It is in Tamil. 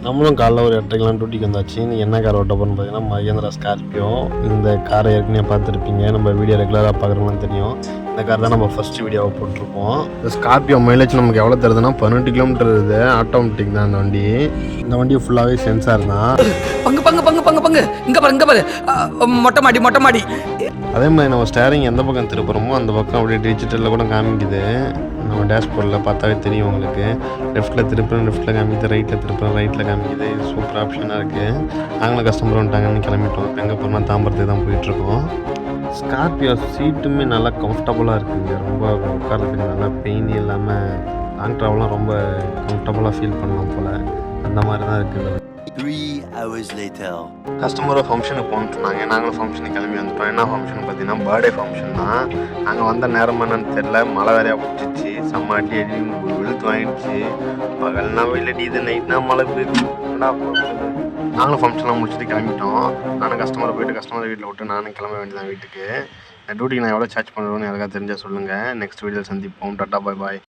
நம்மளும் காலைல ஒரு 8:30 டியூட்டிக்கு வந்தாச்சு. இன்றைக்கி என்ன கார் ஓட்ட போகிறோம்னு பார்த்தீங்கன்னா மகேந்திரா ஸ்கார்பியோ. இந்த காரை ஏற்கனவே பார்த்துருப்பீங்க, நம்ம வீடியோ ரெகுலராக பார்க்குறவங்களும் தெரியும். இந்த கார் தான் நம்ம ஃபஸ்ட்டு வீடியோவை போட்டிருப்போம். இந்த ஸ்கார்பியோ மைலேஜ் நமக்கு எவ்வளோ தருதுன்னா 18 கிலோமீட்டர் இருக்குது. ஆட்டோமேட்டிக் தான் இந்த வண்டி. இந்த வண்டி ஃபுல்லாகவே சென்சார் தான். பங்கு பங்கு பங்கு பங்கு பங்கு இங்கே பாரு மொட்டை மாடி. அதே மாதிரி நம்ம ஸ்டேரிங் எந்த பக்கம் திருப்புறோமோ அந்த பக்கம் அப்படியே டிஜிட்டலில் கூட காமிக்குது. நம்ம டேஷ்போர்டில் பார்த்தாவே தெரியும் உங்களுக்கு. லெஃப்ட்டில் திருப்புறேன், லெஃப்ட்டில் காமிக்குது. ரைட்டில் திருப்புறேன், ரைட்டில் காமிக்குது. இது சூப்பர் ஆப்ஷனாக இருக்குது. நாங்களும் கஸ்டமர் வந்துட்டாங்கன்னு கிளம்பிட்டோம். இப்போ எங்கே போகிறோம்னா தாம்பரத்துக்கு தான் போயிட்டுருக்கோம். ஸ்கார்பியோ சீட்டுமே நல்லா கம்ஃபர்டபுளாக இருக்குங்க. ரொம்ப உட்காரத்துக்கு நல்லா பெயின் இல்லாமல் லாங் ட்ராவலாம் ரொம்ப கம்ஃபர்டபுளாக ஃபீல் பண்ணலாம் போல். அந்த மாதிரி தான் இருக்குது. 3 hours later. கஸ்டமரும் ஃபங்க்ஷனுக்கு போகணுன்னு சொன்னாங்க. நாங்களும் ஃபங்க்ஷனுக்கு கிளம்பி வந்துட்டோம். என்ன ஃபங்க்ஷன் பார்த்தீங்கன்னா பர்த்டே ஃபங்க்ஷன் தான். நாங்கள் வந்த நேரம் என்னன்னு தெரில, மழை வேறையாக பிடிச்சிச்சு. செம்ம அடி வெளுத்து வாங்கிடுச்சு. பகல்னா வெயில் அடிக்குது, நைட்னா மழை பெய்யுது. நாங்களும் ஃபங்க்ஷன்லாம் முடிச்சுட்டு கிளம்பிட்டோம். நானும் கஸ்டமரை போய்ட்டு கஸ்டமர் வீட்டில் விட்டு நானும் கிளம்ப வேண்டியதான் வீட்டுக்கு. இந்த டியூட்டிக்கு நான் எவ்வளோ சார்ஜ் பண்ணுறோன்னு யாருக்காவது தெரிஞ்சால் சொல்லுங்கள். நெக்ஸ்ட் வீடியோவில் சந்திப்போம். டாட்டா, பாய் பாய்.